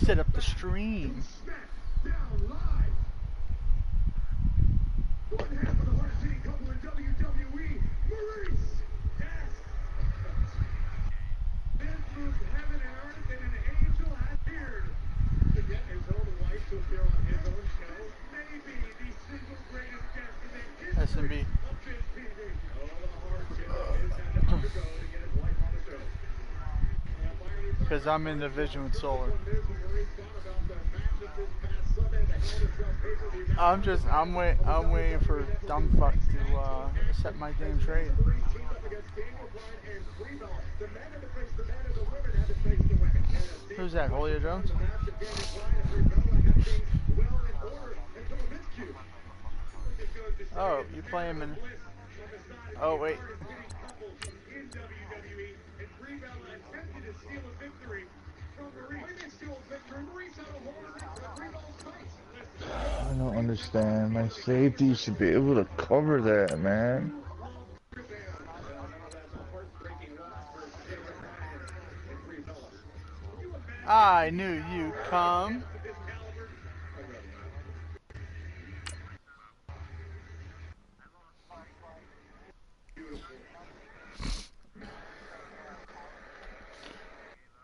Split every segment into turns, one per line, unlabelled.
set up the stream.
One half of the hard-hitting couple in WWE, Maurice. Yes. Man moved heaven and earth, and an angel has appeared. To get his own wife to appear on his own show, maybe the single greatest guest in the history of Biz TV. All the hardship Biz had to undergo to get his wife on the show.
Because I'm in division with Solar. I'm waiting for dumb fuck to set my damn trade. Who's that, Julio Jones? Oh, you play him in... Oh, wait.
I don't understand. My safety should be able to cover that, man.
I knew you'd come.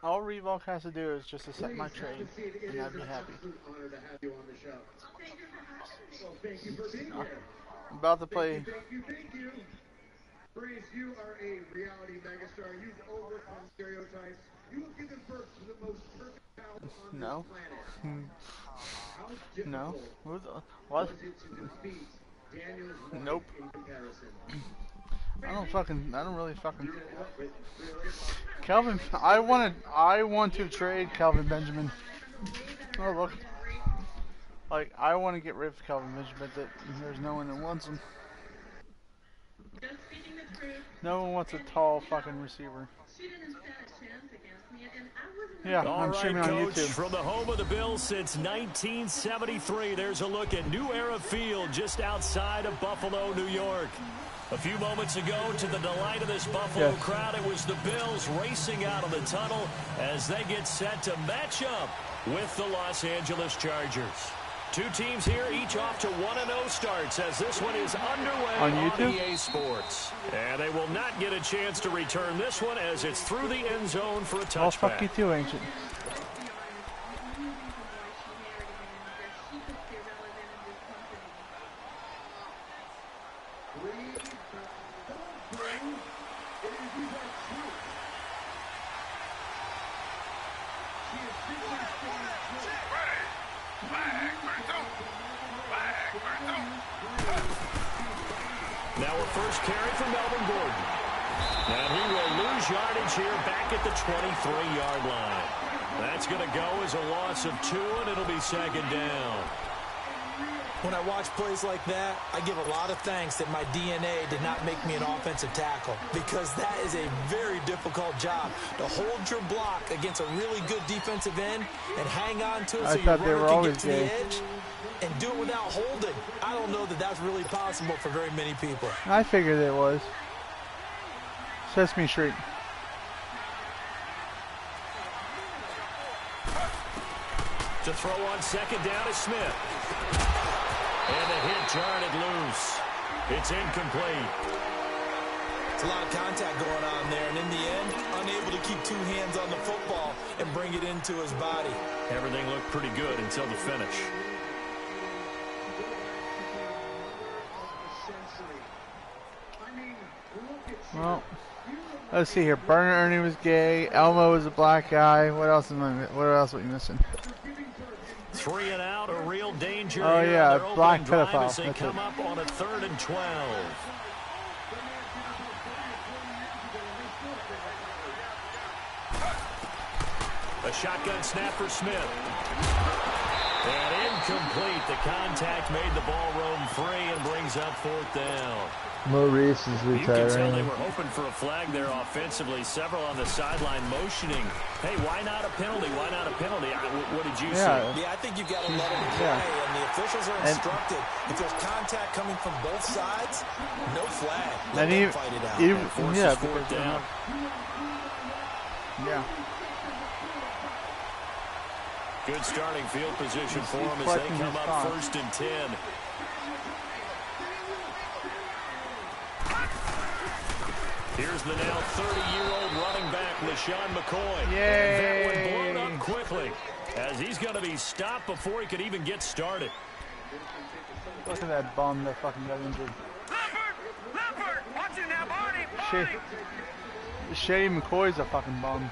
All Revolk has to do is just accept my trade, and I'd be happy. I'm about to play.
Thank you. Breeze, you are a reality megastar. You've overcome stereotypes. You have given birth to the most perfect child on
No.
this planet. How
No.
difficult
What?
was it to defeat Daniel's wife
Nope.
in comparison?
I don't really fucking. Kelvin, I want to trade Kelvin Benjamin. Oh look. Like, I want to get rid of Kelvin Benjamin, but there's no one that wants him. No one wants a tall fucking receiver. Yeah, I'm streaming on YouTube.
From the home of the Bills since 1973, there's a look at New Era Field just outside of Buffalo, New York. A few moments ago, to the delight of this Buffalo crowd, it was the Bills racing out of the tunnel as they get set to match up with the Los Angeles Chargers. Two teams here, each off to 1-0 starts as this one is underway
on YouTube?
EA Sports. And they will not get a chance to return this one as it's through the end zone for a touchback.
Oh, fuck you too, Ancient.
Now a first carry for Melvin Gordon. And he will lose yardage here back at the 23-yard line. That's going to go as a loss of 2, and it'll be second down.
When I watch plays like that, I give a lot of thanks that my DNA did not make me an offensive tackle, because that is a very difficult job, to hold your block against a really good defensive end and hang on to it so your runner can get to the edge and do it without holding. I don't know that that's really possible for very many people.
I figured it was. Sesame Street.
To throw on second down is Smith. And the hit jarred loose. It's incomplete.
It's a lot of contact going on there, and in the end, unable to keep two hands on the football and bring it into his body.
Everything looked pretty good until the finish.
Well, let's see here. Burner Ernie was gay. Elmo was a black guy. What else are we missing?
3 and out, a real danger.
Oh yeah, black pedophile.
As they come up on a 3rd and 12. A shotgun snap for Smith. And incomplete. The contact made the ball roam free and brings up 4th down.
Maurice is retiring.
You can tell they were hoping for a flag there offensively. Several on the sideline motioning. Hey, why not a penalty? Why not a penalty? What did you see?
Yeah, I think you've got to let him play, and the officials are instructed. If there's contact coming from both sides, no flag. Let them fight it out.
Yeah,
because down.
Yeah.
Good starting field position for them as they come up 1st and 10. Here's the now 30-year-old running back, LeSean McCoy.
Yay.
And that one blown up quickly as he's going to be stopped before he could even get started.
Look at that bum that fucking got injured.
Leopard, watch it now, Barney.
Shady McCoy's a fucking bum.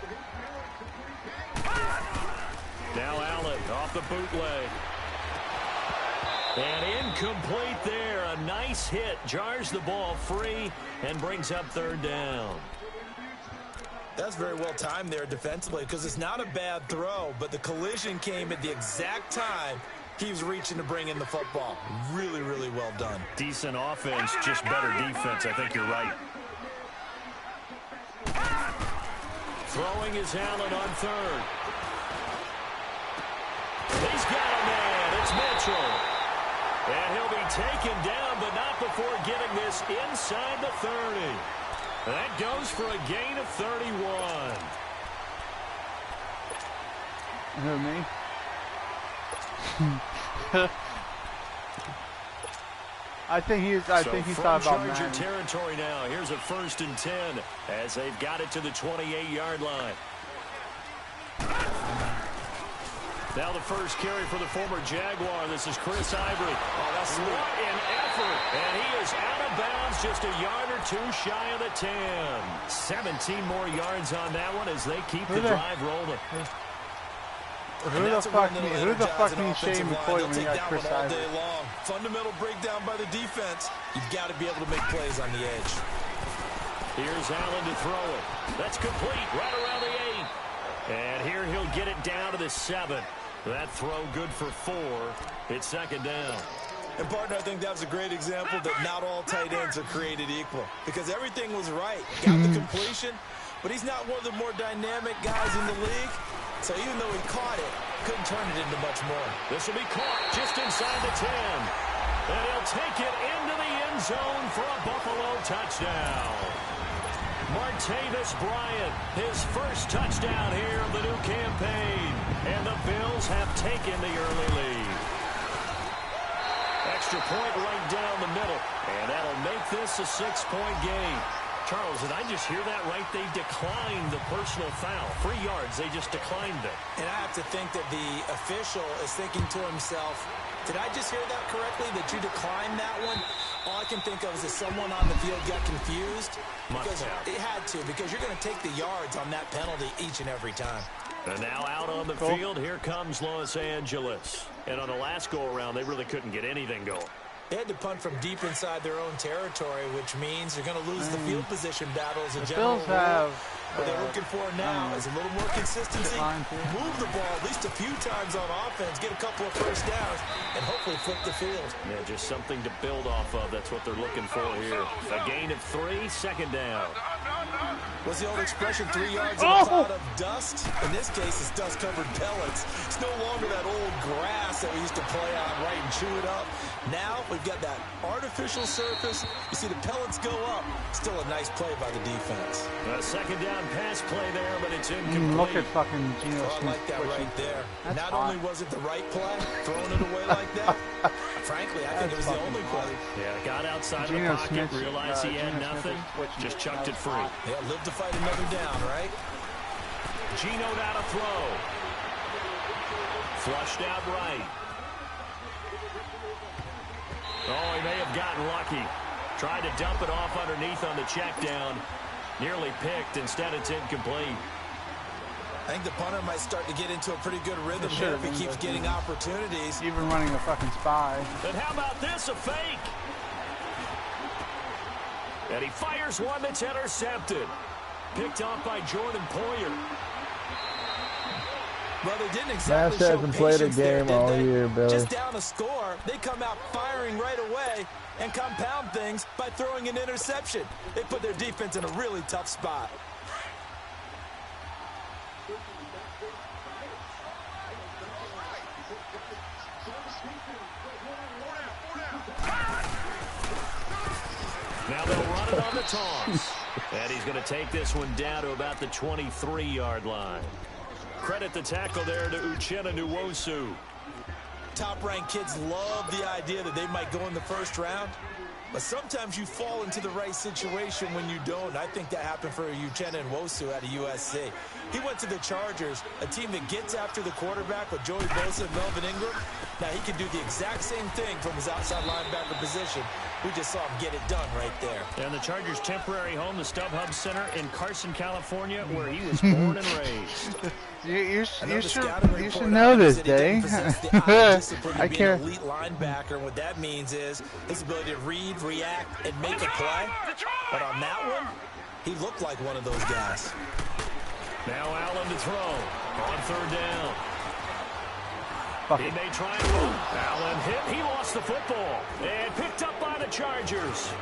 Now Allen off the bootleg. And incomplete there. A nice hit. Jars the ball free and brings up 3rd down.
That's very well timed there defensively because it's not a bad throw, but the collision came at the exact time he was reaching to bring in the football. Really, really well done.
Decent offense, just better defense. I think you're right. Throwing is Allen on 3rd. He's got a man. It's Mitchell. And he'll be taken down, but not before getting this inside the 30. That goes for a gain of 31.
Who, me? I think he's thought about
Charger territory now. Here's a 1st and 10 as they've got it to the 28-yard line. Now the first carry for the former Jaguar. This is Chris Ivory. Oh, that's what an effort. And he is out of bounds just a yard or 2 shy of the 10. 17 more yards on that one as they keep the drive rolling.
Who the fuck needs Shady McCoy when you got Chris Ivory?
Fundamental breakdown by the defense. You've got to be able to make plays on the edge.
Here's Allen to throw it. That's complete right around the 8. And here he'll get it down to the 7. That throw good for 4. It's 2nd down.
And, partner, I think that was a great example that not all tight ends are created equal because everything was right. Got the completion, but he's not one of the more dynamic guys in the league. So even though he caught it, couldn't turn it into much more.
This will be caught just inside the 10. And he'll take it into the end zone for a Buffalo touchdown. Martavis Bryant, his first touchdown here of the new campaign. And the Bills have taken the early lead. Extra point right down the middle. And that'll make this a 6-point game. Charles, did I just hear that right? They declined the personal foul. 3 yards, they just declined it.
And I have to think that the official is thinking to himself, did I just hear that correctly, that you declined that one? All I can think of is that someone on the field got confused. Because it had to, because you're going to take the yards on that penalty each and every time.
And now out on the field, here comes Los Angeles. And on the last go-around, they really couldn't get anything going.
They had to punt from deep inside their own territory, which means they're going to lose the field position battle as a general rule. What they're looking for now is a little more consistency, move the ball at least a few times on offense, get a couple of first downs, and hopefully flip the field.
Yeah, just something to build off of. That's what they're looking for here. A gain of 3, 2nd down.
What's the old expression, 3 yards in a cloud of dust? In this case, it's dust-covered pellets. It's no longer that old grass that we used to play on, right, and chew it up. Now we've got that artificial surface. You see the pellets go up. Still a nice play by the defense.
A 2nd down pass play there, but it's incomplete.
Look at fucking Geno Smith.
I like that right there.
That's
Not
hot.
only was it the right play, throwing it away like that, frankly, I think it was the only play.
Yeah, got outside of the
Geno
pocket,
Smith,
realized he had
Geno
nothing,
Smith
just chucked it free.
Yeah, live to fight another down, right?
Geno now to throw. Flushed out right. Oh, he may have gotten lucky. Tried to dump it off underneath on the check down. Nearly picked. Instead, it's incomplete.
I think the punter might start to get into a pretty good rhythm here if he keeps getting opportunities.
Even running a fucking spy.
And how about this, a fake? And he fires one that's intercepted. Picked off by Jordan Poyer.
Well, they didn't exactly show
hasn't played a
patience there,
game all
did they?
year, Billy.
Just down a score, they come out firing right away and compound things by throwing an interception. They put their defense in a really tough spot.
Now they'll run it on the toss. And he's going to take this one down to about the 23-yard line. Credit the tackle there to Uchenna Nwosu.
Top-ranked kids love the idea that they might go in the first round, but sometimes you fall into the right situation when you don't. I think that happened for Uchenna Nwosu out of USC. He went to the Chargers, a team that gets after the quarterback with Joey Bosa and Melvin Ingram. Now, he can do the exact same thing from his outside linebacker position. We just saw him get it done right there.
And the Chargers' temporary home, the StubHub Center in Carson, California, where he was born and raised.
You should know this, Day. I care.
Elite linebacker, and what that means is his ability to read, react, and make a play. But on that one, he looked like one of those guys.
Now Allen to throw on third down. He may try and run. Allen hit. He lost the football. And picked up by the Chargers.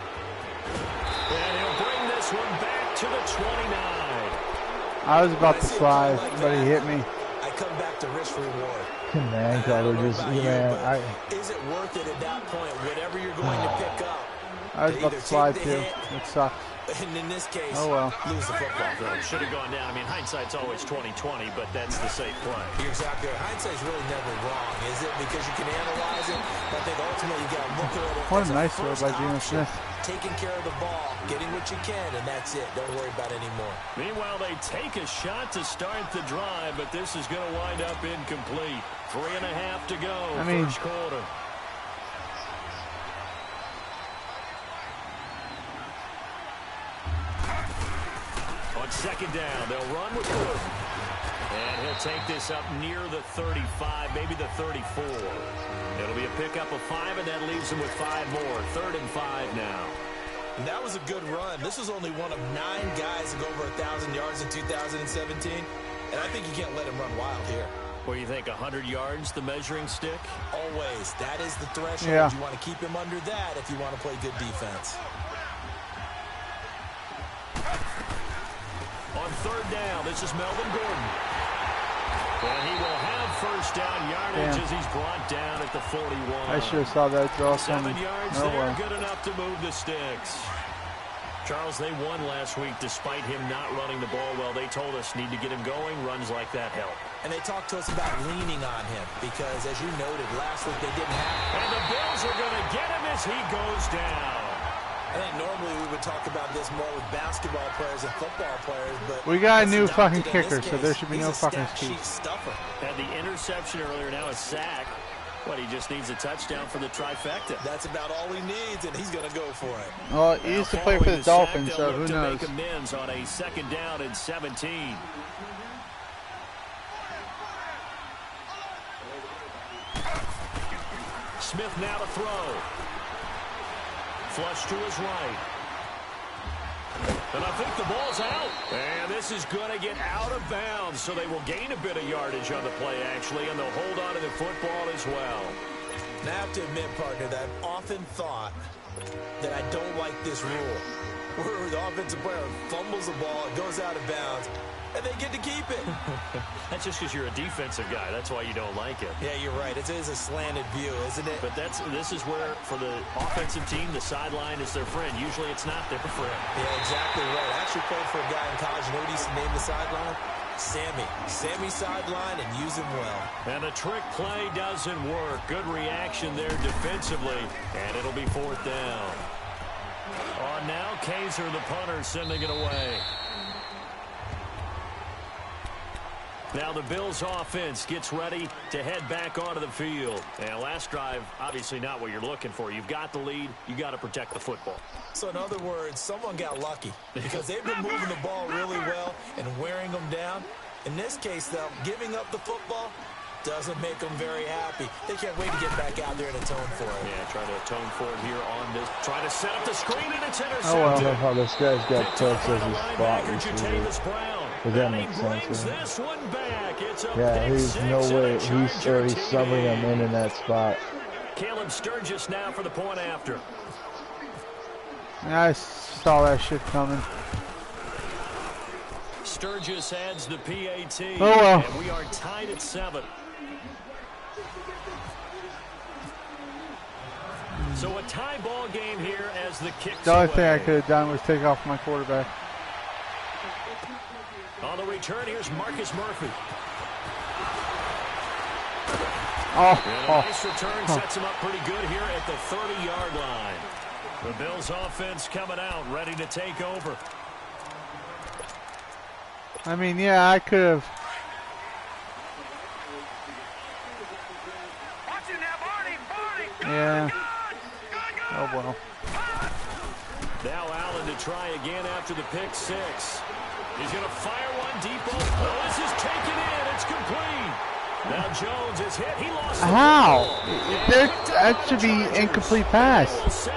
And he'll bring this one back to the 29.
I was about to slide, but he hit me.
I come back to risk reward.
Man coverage, man.
Is it worth it at that point? Whatever you're going to pick up.
I was about to slide too. It sucks.
And in this case,
lose the football. Should have gone down. I mean, hindsight's always 20/20, but that's the safe play.
You're exactly right. Hindsight's really never wrong, is it? Because you can analyze it, but I think ultimately you got to look at it.
What a nice throw by Geno Smith.
Taking care of the ball, getting what you can, and that's it. Don't worry about it anymore.
Meanwhile, they take a shot to start the drive, but this is going to wind up incomplete. 3.5 to go, first quarter. On second down, they'll run with Gordon. And he'll take this up near the 35, maybe the 34. It'll be a pickup of 5, and that leaves him with 5 more. 3rd and 5 now.
And that was a good run. This was only one of 9 guys to go over 1,000 yards in 2017. And I think you can't let him run wild here.
What do you think, 100 yards, the measuring stick?
Always. That is the threshold.
Yeah.
You want to keep him under that if you want to play good defense.
On third down, this is Melvin Gordon. And he will have first down yardage as he's brought down at the 41.
I should have saw that draw coming.
7 yards there, good enough to move the sticks. Charles, they won last week despite him not running the ball well. They told us need to get him going. Runs like that help.
And they talked to us about leaning on him because, as you noted, last week they didn't have him.
And the Bills are going to get him as he goes down.
I think normally we would talk about this more with basketball players and football players, but
we got a new fucking kicker, so there should be no fucking excuse.
Had the interception earlier, now a sack. What, he just needs a touchdown for the trifecta.
That's about all he needs, and he's going to go for it.
Well, he used to play for the Dolphins, so who knows?
Make amends on a 2nd down and 17. Smith now to throw. Flush to his right. And I think the ball's out. And this is going to get out of bounds, so they will gain a bit of yardage on the play, actually, and they'll hold on to the football as well.
Now, I have to admit, partner, that I've often thought that I don't like this rule, where the offensive player fumbles the ball, it goes out of bounds, and they get to keep it.
That's just because you're a defensive guy. That's why you don't like it.
Yeah, you're right. It is a slanted view, isn't it?
But this is where, for the offensive team, the sideline is their friend. Usually it's not their friend.
Yeah, exactly right. I actually played for a guy in college. You know what he used to name the sideline? Sammy. Sammy sideline, and use him well. And the trick play doesn't work. Good reaction there defensively, and it'll be 4th down. On now, Kaiser, the punter, sending it away. Now the Bills offense gets ready to head back onto the field. And last drive, obviously not what you're looking for. You've got the lead. You got to protect the football. So in other words, someone got lucky because they've been moving the ball really well and wearing them down. In this case, though, giving up the football doesn't make them very happy. They can't wait to get back out there and atone for it. Yeah, trying to atone for it here on this. Trying to set up the screen, and it's intercepted.
Oh, I don't know how this guy's got touched as his spot. But that makes sense.
This one back. It's a
yeah, he's no way. He's already subbing him in that spot.
Caleb Sturgis now for the point after.
I saw that shit coming.
Sturgis adds the PAT.
Oh, well.
And we are tied at 7. So a tie ball game here as the kicks
The only
away.
thing I could have done was take off my quarterback.
On the return, here's Marcus Murphy. And a nice return sets him up pretty good here at the 30-yard line. The Bills offense coming out, ready to take over.
I mean, yeah, I could have. Yeah. Oh, well.
Now Allen to try again after the pick six. He's going to fire one deep. Oh, this is taken in. It's complete. Now Jones is hit. He lost the
How? That should be incomplete pass.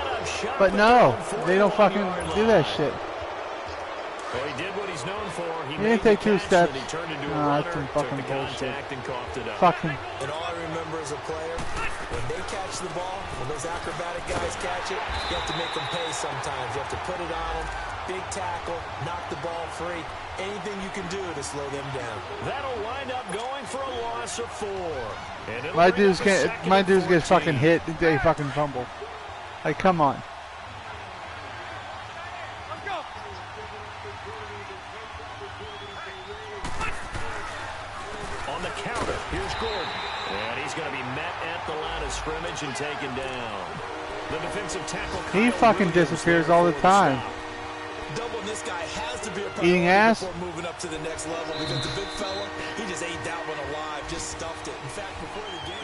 But no, they don't fucking do that shit.
Well, he did what he's known for. He
didn't take 2 steps.
He turned into a
Nah,
runner,
that's some
took
fucking
the
bullshit.
contact and coughed it up.
Fucking.
And all I remember as a player, when they catch the ball, when those acrobatic guys catch it, you have to make them pay sometimes. You have to put it on them, big tackle, knock the ball free. Anything you can do to slow them down.
That'll wind up going for a loss of 4. And
My dudes get fucking hit. They fucking fumble. Like, come on.
On the counter, here's Gordon. And he's going to be met at the line of scrimmage and taken down. The defensive tackle.
He fucking disappears all the time.
Doubling this guy has to be a priority
Eating ass?
before moving up to the next level because the big fella, he just ate that one alive, just stuffed it. In fact, before the game.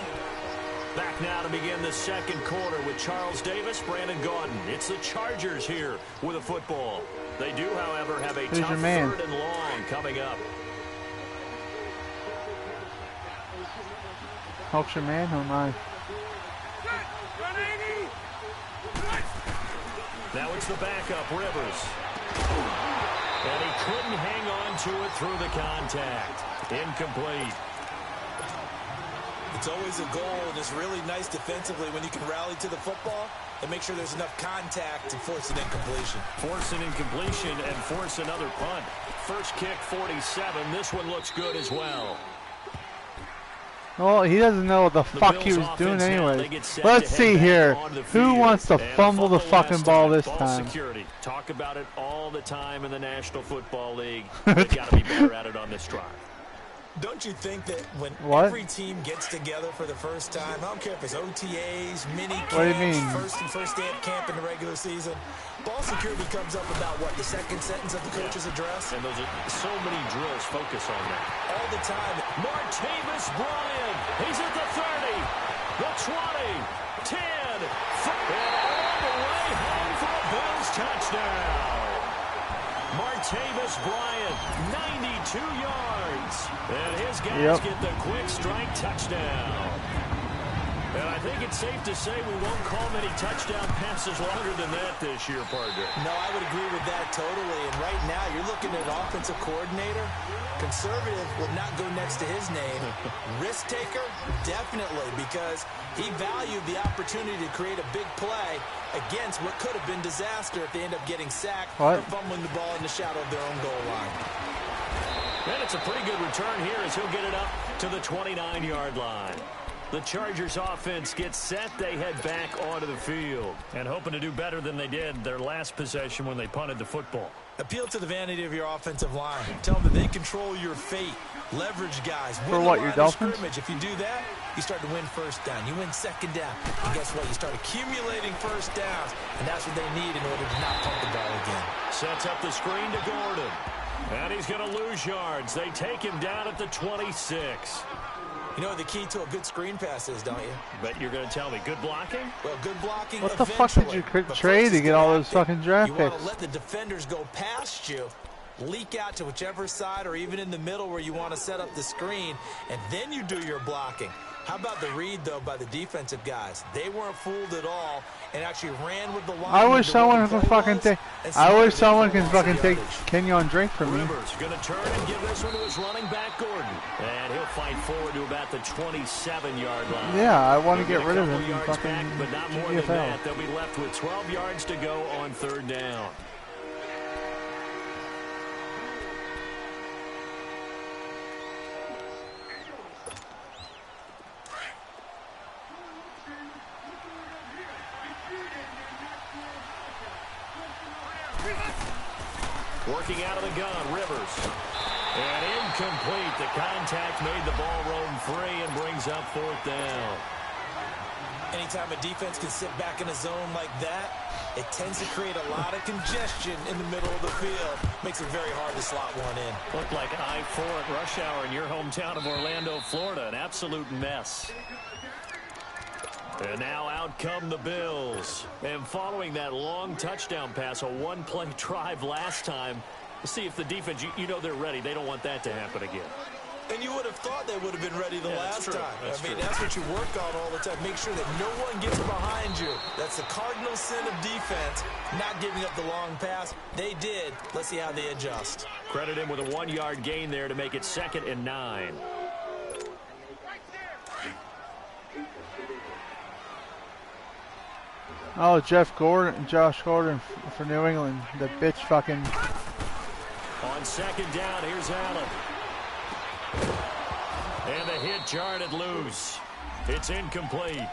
Back now to begin the second quarter with Charles Davis, Brandon Gaudin. It's the Chargers here with a football. They do, however, have a
Who's
tough
your man?
3rd and long coming up.
Helps your man? Oh my.
Now it's the backup, Rivers. And he couldn't hang on to it through the contact. Incomplete.
It's always a goal, and it's really nice defensively when you can rally to the football and make sure there's enough contact to force an incompletion.
Force an incompletion and force another punt. First kick, 47. This one looks good as well.
Well, he doesn't know what the fuck he was doing anyway. Let's see here. Who wants to fumble the fucking ball this time?
Security. Talk about it all the time in the National Football League. They've got to be better at it on this drive.
Don't you think that when every team gets together for the first time, I don't care if it's OTAs, mini camps, first day at camp in the regular season, ball security comes up about what, the second sentence of the coach's address?
And those are so many drills focus on that.
All the time.
Martavis Bryant. He's at the 30, the 20, 10, and all the way home for a Bills touchdown. Martavis Bryant, 92 yards. And his guys get the quick strike touchdown. And I think it's safe to say we won't call many touchdown passes longer than that this year, partner.
No, I would agree with that totally. And right now, you're looking at an offensive coordinator. Conservative would not go next to his name. Risk taker, definitely, because he valued the opportunity to create a big play against what could have been disaster if they end up getting sacked or fumbling the ball in the shadow of their own goal line.
And it's a pretty good return here as he'll get it up to the 29-yard line. The Chargers offense gets set. They head back onto the field and hoping to do better than they did their last possession when they punted the football.
Appeal to the vanity of your offensive line. Tell them that they control your fate. Leverage guys.
For what, your Dolphins?
If you do that, you start to win first down. You win second down. And guess what? You start accumulating first downs. And that's what they need in order to not pump the ball again.
Sets up the screen to Gordon. And he's going to lose yards. They take him down at the 26.
You know what the key to a good screen pass is, don't you?
But you're going to tell me, good blocking?
Well, good blocking.
What the fuck did you trade to get all those fucking draft picks?
You want to let the defenders go past you, leak out to whichever side or even in the middle where you want to set up the screen, and then you do your blocking. How about the read, though, by the defensive guys? They weren't fooled at all and actually ran with the line.
I wish someone can fucking take. I wish someone can fucking take Kenyon Drake from me.
Rivers going to turn and give this one to his running back, Gordon. And he'll fight forward to about the 27-yard line.
Yeah, I want to get rid of him. Fucking
back, but not more than that. They'll be left with 12 yards to go on third down. Working out of the gun, Rivers. And incomplete. The contact made the ball roam free and brings up 4th down.
Anytime a defense can sit back in a zone like that, it tends to create a lot of congestion in the middle of the field. Makes it very hard to slot one in.
Looked like I-4 at rush hour in your hometown of Orlando, Florida. An absolute mess. And now out come the Bills. And following that long touchdown pass, a one-play drive last time, see if the defense, you know they're ready. They don't want that to happen again.
And you would have thought they would have been ready the last time.
That's true.
That's what you work on all the time. Make sure that no one gets behind you. That's the cardinal sin of defense, not giving up the long pass. They did. Let's see how they adjust.
Credit him with a 1-yard gain there to make it 2nd and 9.
Oh, Josh Gordon for New England. The bitch fucking.
On 2nd down, here's Allen. And the hit jarred it loose. It's incomplete.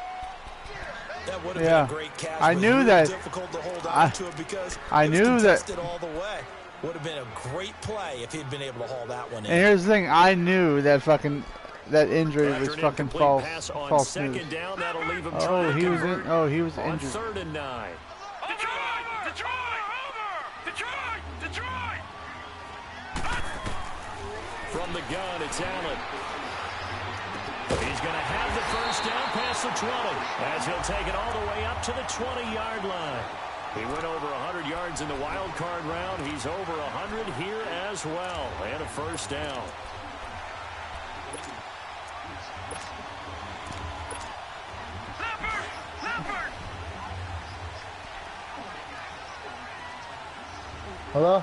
That would have been a great catch.
I knew that.
Difficult to hold on to it because
I knew that.
All the way. Would have been a great play if he'd been able to haul that one in.
And here's the thing: I knew that that injury was fucking false news.
Down, that'll leave him
he was in. Oh, he was injured.
3rd and 9. From the gun, it's Allen. He's going to have the 1st down past the 20, as he'll take it all the way up to the 20-yard line. He went over 100 yards in the wild card round. He's over 100 here as well, and a 1st down.
Hello?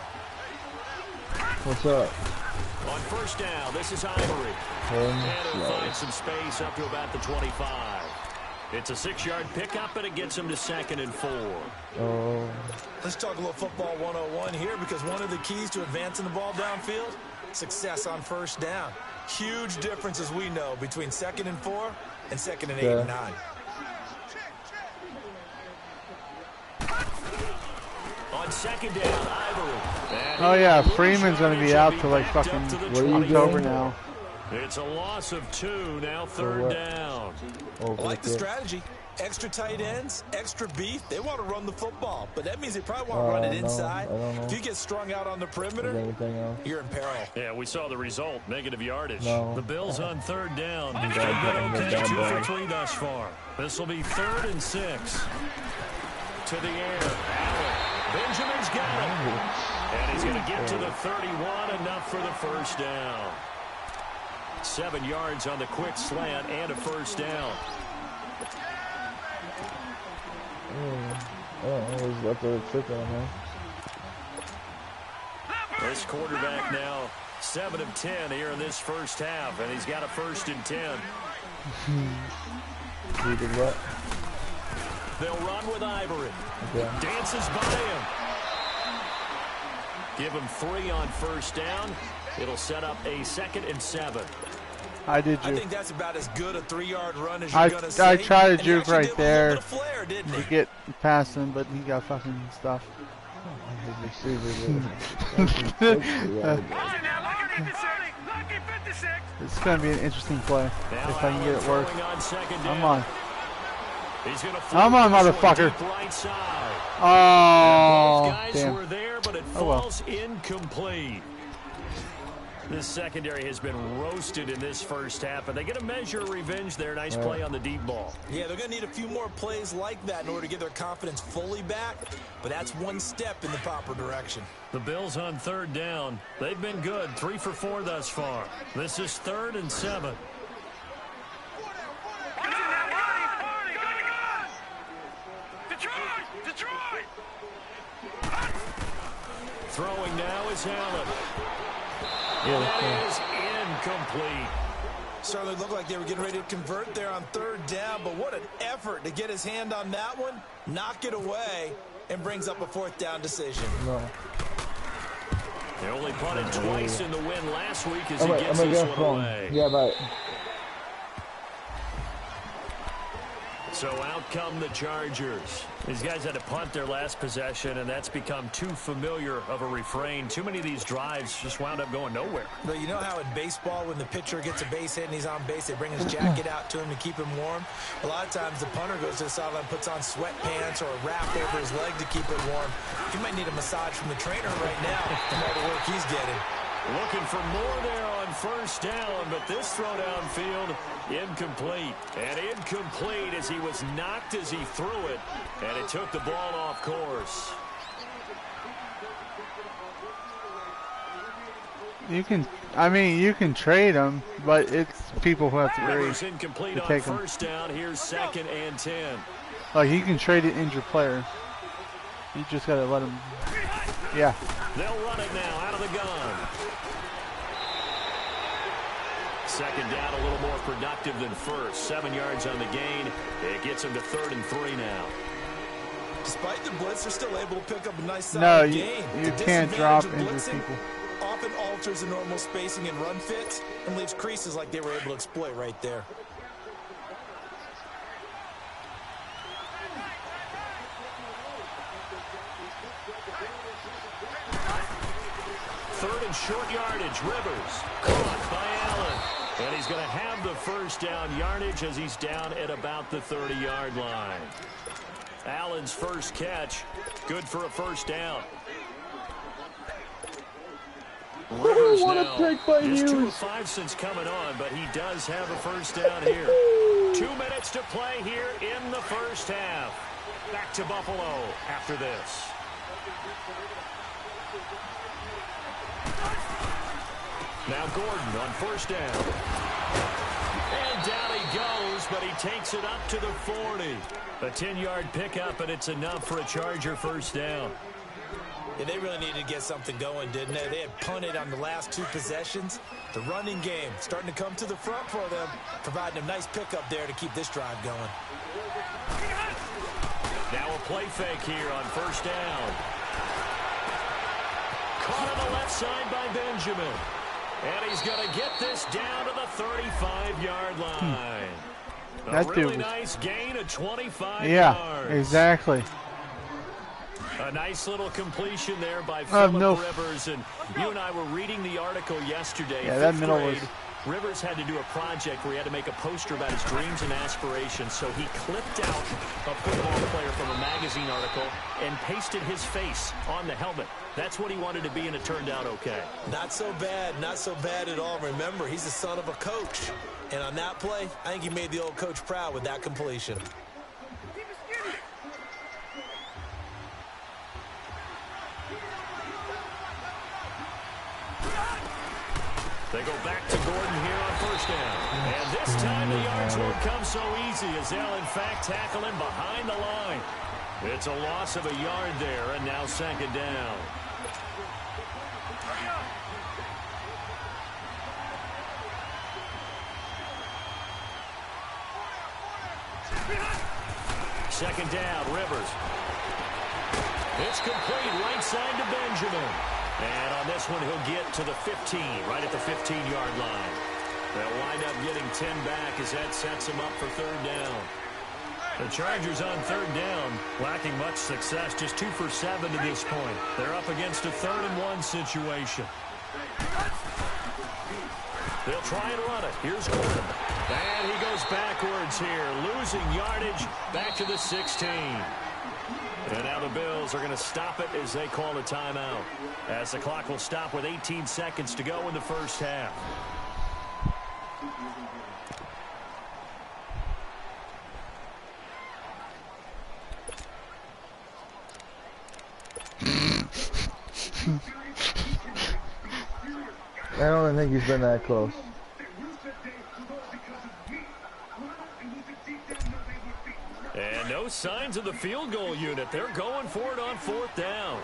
What's up?
On 1st down, this is Ivory. And he'll find some space up to about the 25. It's a 6-yard pickup, and it gets him to 2nd and 4.
Oh.
Let's talk a little football 101 here, because one of the keys to advancing the ball downfield, success on 1st down. Huge difference, as we know, between 2nd and 4 and 2nd and 8 and 9.
On 2nd down, Ivory.
Oh yeah, Freeman's gonna be out till like fucking October now.
It's a loss of 2, now 3rd down.
I like the strategy. Extra tight ends, extra beef. They want to run the football, but that means they probably want to run it inside. If you get strung out on the perimeter, you're in peril.
Yeah, we saw the result, negative yardage.
No.
The Bills on 3rd down. They've been okay, 2 for 3 thus far. This will be 3rd and 6. To the air, Allen. Benjamin's got it. And he's going to get to the 31, enough for the 1st down. 7 yards on the quick slant and a 1st down. This quarterback now 7 of 10 here in this 1st half, and he's got a 1st and 10.
He did what?
They'll run with Ivory.
Okay.
Dances by him. Give him 3 on 1st down. It'll set up a 2nd and 7.
I did
I
juke.
think that's about as good a 3-yard run as you're going to see.
I tried to juke right there
flair,
to get past him, but he got fucking stuffed. It's going to be an interesting play if I can get it work. Come on. Come on, motherfucker. Oh, damn.
Were there, but it
Oh, well.
falls incomplete. This secondary has been roasted in this 1st half, and they get a measure of revenge there. Nice play on the deep ball.
Yeah, they're going to need a few more plays like that in order to get their confidence fully back, but that's one step in the proper direction.
The Bills on 3rd down. They've been good, 3 for 4 thus far. This is 3rd and 7. Throwing now is Allen. That is incomplete.
Certainly looked like they were getting ready to convert there on 3rd down, but what an effort to get his hand on that one, knock it away, and brings up a 4th down decision.
No.
They only punted twice in the win last week as he gets this one away.
Yeah, right.
So out come the Chargers. These guys had to punt their last possession, and that's become too familiar of a refrain. Too many of these drives just wound up going nowhere.
But you know how in baseball, when the pitcher gets a base hit and he's on base, they bring his jacket out to him to keep him warm? A lot of times the punter goes to the sideline, puts on sweatpants or a wrap over his leg to keep it warm. He might need a massage from the trainer right now from all the work he's getting.
Looking for more there on first down, but this throw downfield, incomplete. And incomplete as he was knocked as he threw it, and it took the ball off course.
You can trade them, but it's people who have to agree
Rivers incomplete
to
on
take them.
first down. Here's 2nd and 10.
Like, you can trade an injured player. You just gotta let him. Yeah.
They'll run it now out of the gun. 2nd down, a little more productive than first. 7 yards on the gain. It gets him to 3rd and 3 now.
Despite the blitz, they're still able to pick up a nice
No,
solid
you
gain.
you
The
can't
disadvantage
drop
of
injured
blitzing
people.
often alters the normal spacing and run fits and leaves creases like they were able to exploit right there.
Third and short yardage. Rivers caught by Allen. And he's going to have the first down yardage as he's down at about the 30-yard line. Allen's first catch, good for a first down. Rivers
What a
now,
pick by
just 2
Hughes.
of 5 since coming on, but he does have a first down here. 2 minutes to play here in the first half. Back to Buffalo after this. Now Gordon on first down. And down he goes, but he takes it up to the 40. A 10-yard pickup, and it's enough for a Charger first down.
Yeah, they really needed to get something going, didn't they? They had punted on the last 2 possessions. The running game starting to come to the front for them, providing a nice pickup there to keep this drive going.
Now a play fake here on first down. Caught on the left side by Benjamin. And he's going to get this down to the 35-yard line.
That
A
dude
really
was-
nice gain of 25
Yeah,
yards.
exactly.
A nice little completion there by
no-
Phillip Rivers. And you and I were reading the article yesterday.
Yeah, that
Fifth
middle
grade,
was-
Rivers had to do a project where he had to make a poster about his dreams and aspirations. So he clipped out a football player from a magazine article and pasted his face on the helmet. That's what he wanted to be, and it turned out okay.
Not so bad at all. Remember, he's the son of a coach. And on that play, I think he made the old coach proud with that completion.
They go back to Gordon here on first down. And this time the yards won't come so easy as they'll, in fact, tackle him behind the line. It's a loss of a yard there, and now 2nd down. Second down, Rivers. It's complete right side to Benjamin. And on this one, he'll get to the 15, right at the 15-yard line. They'll wind up getting 10 back as that sets them up for 3rd down. The Chargers on 3rd down, lacking much success, just 2 for 7 to this point. They're up against a 3rd and 1 situation. They'll try and run it. Here's Gordon. And he goes backwards here, losing yardage back to the 16. And now the Bills are going to stop it as they call a timeout. As the clock will stop with 18 seconds to go in the first half.
I don't think he's been that close.
And no signs of the field goal unit. They're going for it on 4th down.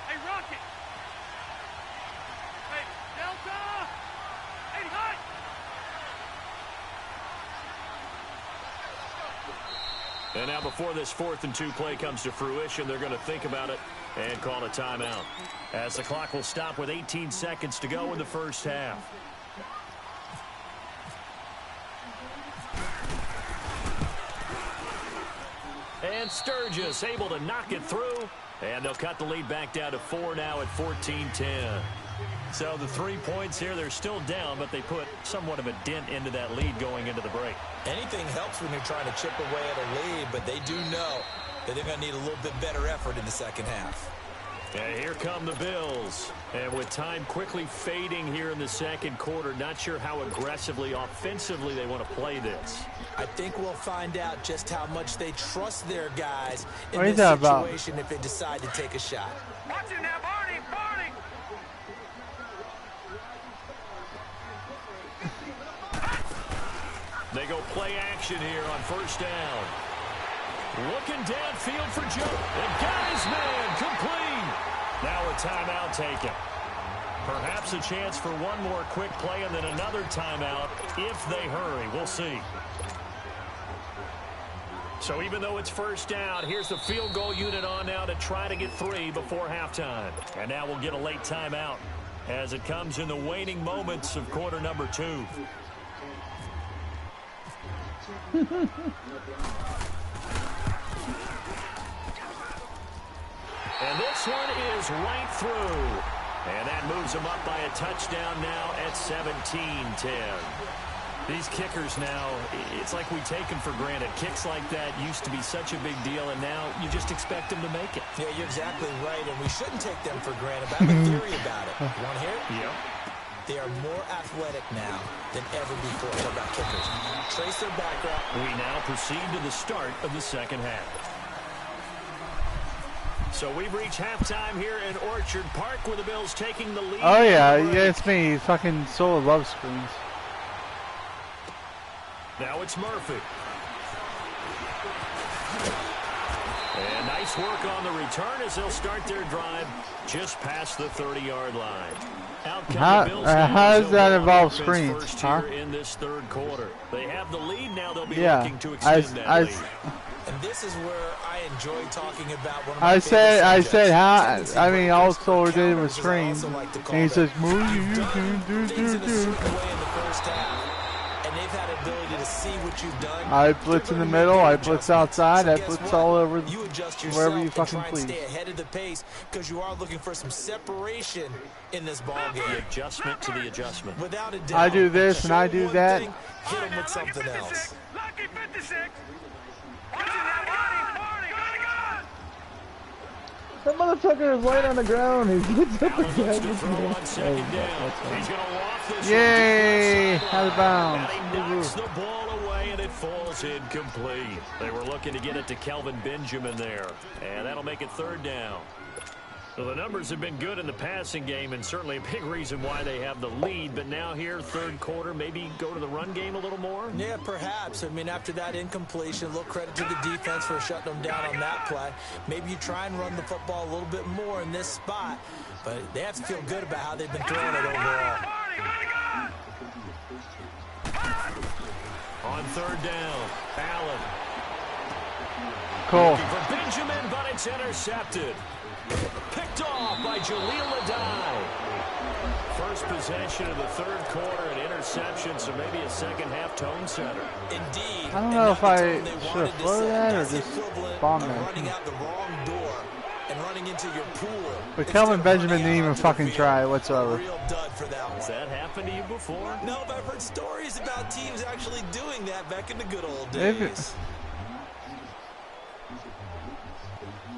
Hey, Rocket! Hey, Delta! Hey, Hut!
And now before this 4th and 2 play comes to fruition, they're going to think about it and call a timeout. As the clock will stop with 18 seconds to go in the first half. And Sturgis able to knock it through. And they'll cut the lead back down to 4 now at 14-10. So the 3 points here, they're still down, but they put somewhat of a dent into that lead going into the break.
Anything helps when you're trying to chip away at a lead, but they do know that they're going to need a little bit better effort in the second half.
And here come the Bills. And with time quickly fading here in the second quarter, not sure how aggressively, offensively they want to play this.
I think we'll find out just how much they trust their guys in
What
this
are you talking
situation if they decide to take a shot.
Watch it now, Barney! Barney!
They go play action here on first down. Looking downfield for Joe. And got his man complete. Now a timeout taken. Perhaps a chance for one more quick play and then another timeout if they hurry. We'll see. So even though it's first down, here's the field goal unit on now to try to get 3 before halftime. And now we'll get a late timeout as it comes in the waning moments of quarter number 2. And this one is right through. And that moves them up by a touchdown now at 17-10. These kickers now, it's like we take them for granted. Kicks like that used to be such a big deal, and now you just expect them to make it.
Yeah, you're exactly right, and we shouldn't take them for granted. But I have a theory about it. You want to hear it?
Yep.
They are more athletic now than ever before. What about kickers? Trace their background.
We now proceed to the start of the second half. So we've reached halftime here in Orchard Park with the Bills taking the lead.
Oh yeah, yeah, it's me. Fucking Soul loves screens.
Now it's Murphy. And nice work on the return as they'll start their drive just past the 30-yard line.
How does that involve screens? Huh?
In this third quarter, they have the lead now. They'll be looking to extend that lead.
And this is where I enjoy talking about one of
I
my
said how. I mean, all Solar did was screens, and he says, "Move, do."
And they've had ability to see what you've done.
I blitz in the middle. I blitz outside. I blitz all over.
You adjust
wherever you
yourself
fucking
and try and
please.
stay ahead of the pace because you are looking for some separation in this ball game.
The adjustment to the adjustment.
Without a doubt.
I do this and I do that.
Hit him with something else.
Lucky 56! Watch it now, Barney! Barney!
That motherfucker is laying on the ground. He gets up
Allen looks
again.
to throw on second down. He's going to loft this.
Yay! Out of
And
bounds.
he knocks the ball away, and it falls incomplete. They were looking to get it to Kelvin Benjamin there, and that'll make it third down. So the numbers have been good in the passing game, and certainly a big reason why they have the lead. But now here, third quarter, maybe go to the run game a little more?
Yeah, perhaps. I mean, after that incompletion, a little credit to the defense for shutting them down on that play. Maybe you try and run the football a little bit more in this spot, but they have to feel good about how they've been throwing it overall.
On third down, Allen.
Cool.
Looking for Benjamin, but it's intercepted. Picked off by Jaleel Adai. First possession of the third quarter, an interception, so maybe a second-half tone setter.
Indeed.
I don't know if I should have floated that or just bombed that.
Running out the wrong door and running into your pool.
But Kelvin Benjamin didn't even fucking try whatsoever.
Real dud for that one.
Has that happened to you before?
No, but I've heard stories about teams actually doing that back in the good old
Maybe-
days.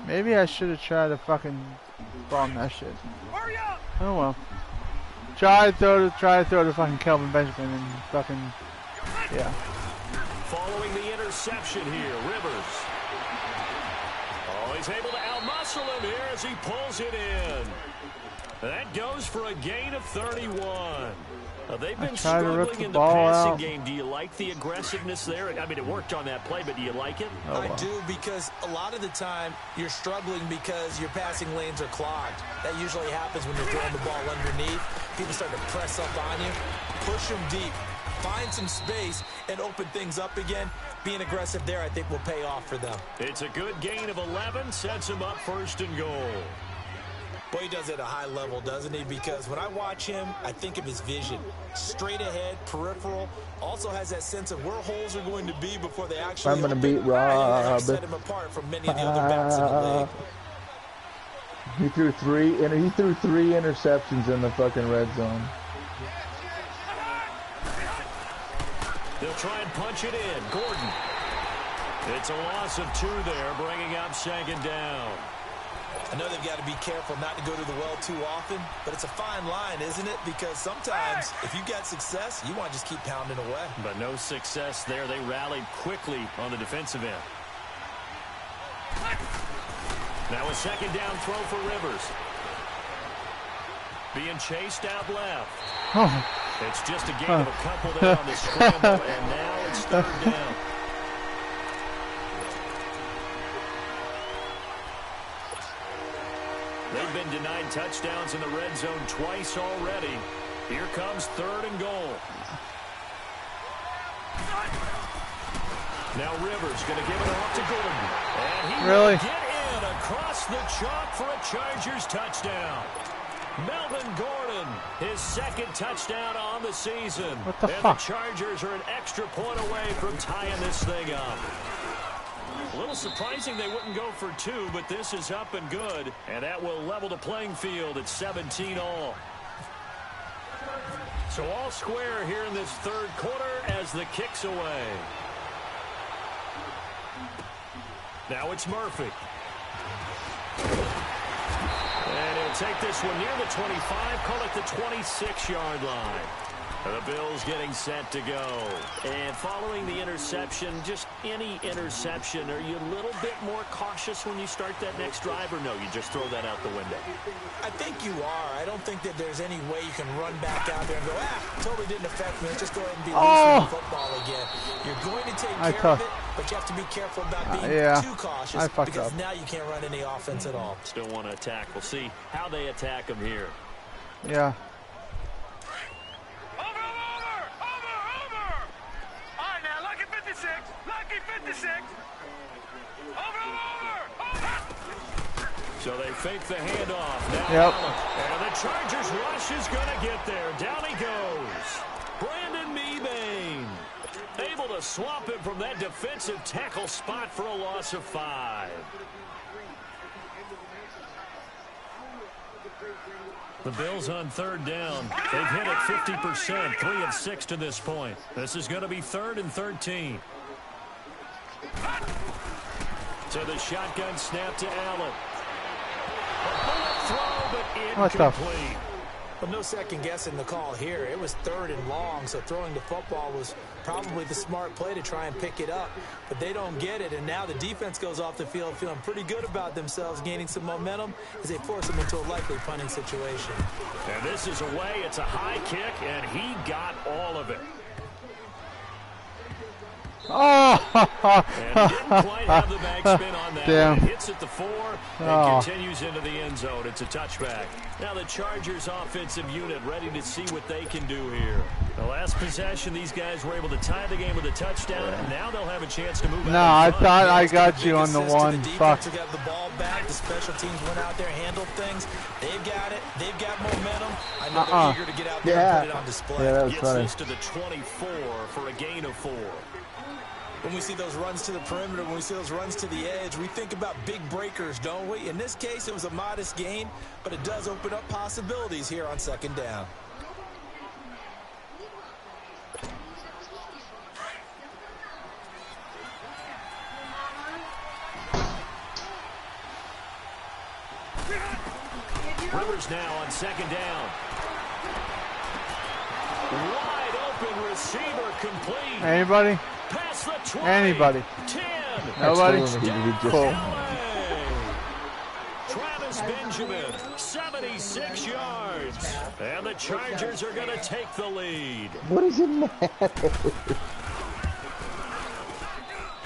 Maybe I should have tried to fucking bomb that shit. Oh well. Try to throw to fucking Kelvin Benjamin and fucking yeah.
Following the interception here, Rivers. Oh, he's able to outmuscle him here as he pulls it in. That goes for a gain of 31. They've been
try to rip
struggling
the
in the
ball
passing
out.
game. Do you like the aggressiveness there? I mean, it worked on that play, but do you like it?
Oh,
I
well.
do, because a lot of the time you're struggling because your passing lanes are clogged. That usually happens when you're throwing the ball underneath. People start to press up on you. Push them deep. find some space and open things up again. Being aggressive there, I think, will pay off for them.
It's a good gain of 11, sets him up 1st and goal.
Boy, he does it at a high level, doesn't he? Because when I watch him, I think of his vision. Straight ahead, peripheral. Also has that sense of where holes are going to be before they actually
I'm going to beat Rob.
set him apart from many of the other backs in the league.
He threw three interceptions in the fucking red zone.
They'll try and punch it in. Gordon. It's a loss of 2 there, bringing up 2nd down.
I know they've got to be careful not to go to the well too often, but it's a fine line, isn't it? Because sometimes, if you've got success, you want to just keep pounding away.
But no success there. They rallied quickly on the defensive end. Now a 2nd down throw for Rivers. Being chased out left.
Oh.
It's just a gain of a couple there on the scramble, and now it's 3rd down. They've been denied touchdowns in the red zone twice already. Here comes 3rd and goal. Now Rivers going to give it off to Gordon. And he will get in across the chalk for a Chargers touchdown. Melvin Gordon, his 2nd touchdown on the season.
What the
fuck?
fuck?
The Chargers are an extra point away from tying this thing up. A little surprising they wouldn't go for 2, but this is up and good, and that will level the playing field at 17 all. So all square here in this 3rd quarter as the kick's away. Now it's Murphy. And he'll take this one near the 25, call it the 26-yard line. The Bills getting set to go. And following the interception, just any interception, are you a little bit more cautious when you start that next drive, or no, you just throw that out the window?
I think you are. I don't think that there's any way you can run back out there and go, totally didn't affect me. Let's just go ahead and be loose with the football again. You're going to take care of it, but you have to be careful about being too cautious because now you can't run any offense at all.
Still want to attack. We'll see how they attack them here.
Yeah.
So they fake the handoff. Now and the Chargers rush is going to get there. Down he goes. Brandon Mebane able to swamp him from that defensive tackle spot for a loss of 5. The Bills on 3rd down. They've hit it 50%, 3 of 6 to this point. This is going to be 3rd and 13. To the shotgun snap to Allen. A bullet throw, but incomplete.
But no second guessing the call here. It was 3rd and long, so throwing the football was probably the smart play to try and pick it up. But they don't get it, and now the defense goes off the field feeling pretty good about themselves, gaining some momentum as they force them into a likely punting situation.
And this is away. It's a high kick, and he got all of it.
Oh!
And he didn't quite have the backspin on that.
Damn.
It hits at the 4 and continues into the end zone. It's a touchback. Now the Chargers offensive unit ready to see what they can do here. The last possession, these guys were able to tie the game with a touchdown. And now they'll have a chance to move out.
No, I thought I got you on the one. Fuck.
To get the ball back. The special teams went out there, handled things. They've got it. They've got momentum. I know they're eager to get out there and put it on display.
Yeah, that was
Gets
funny.
this to the 24 for a gain of 4.
When we see those runs to the perimeter, when we see those runs to the edge, we think about big breakers, don't we? In this case, it was a modest gain, but it does open up possibilities here on 2nd down.
Rivers now on 2nd down. Wide open receiver complete.
Anybody?
Past the 20.
Anybody?
10.
Nobody?
Cool.
Travis Benjamin, 76 yards. And the Chargers are going to take the lead.
What does it matter?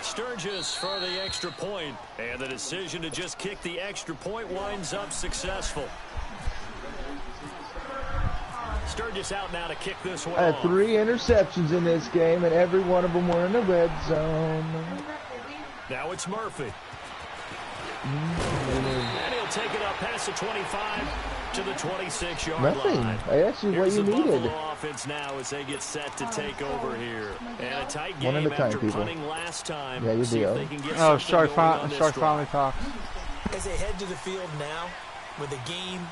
Sturgis for the extra point. And the decision to just kick the extra point winds up successful. Sturgis out now to kick this one
I had
off.
3 interceptions in this game, and every one of them were in the red zone.
Now it's Murphy. And he'll take it up past the 25 to the 26-yard
Nothing.
line.
I asked you what you
Here's the
needed.
Buffalo offense now as they get set to take over here. And a tight
One
game
at a time,
after
people.
punting last time.
Yeah, you
See
do.
if they can get
Oh,
something
Shark
going on this
finally
drive.
talks.
As they head to the field now, with the game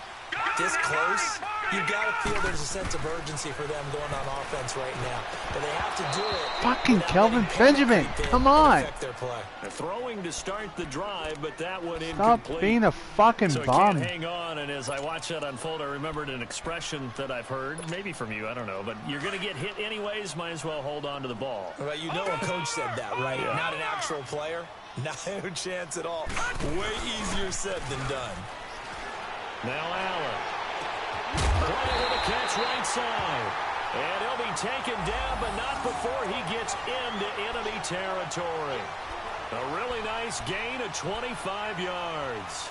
this close, you've got to feel there's a sense of urgency for them going on offense right now. But they have to do it.
Fucking
without
Kelvin
letting panic
Benjamin,
creep in
come
and
on.
affect their play.
Throwing to start the drive, but that one
Stop
incomplete.
being a fucking
So he
bum.
can't hang on, and as I watch that unfold, I remembered an expression that I've heard, maybe from you, I don't know, but you're going to get hit anyways, might as well hold on to the ball.
Well, you know a coach said that, right?
Yeah.
Not an actual player. No chance at all. Way easier said than done.
Now Allen. Play with a catch right side. And he'll be taken down, but not before he gets into enemy territory. A really nice gain of 25 yards.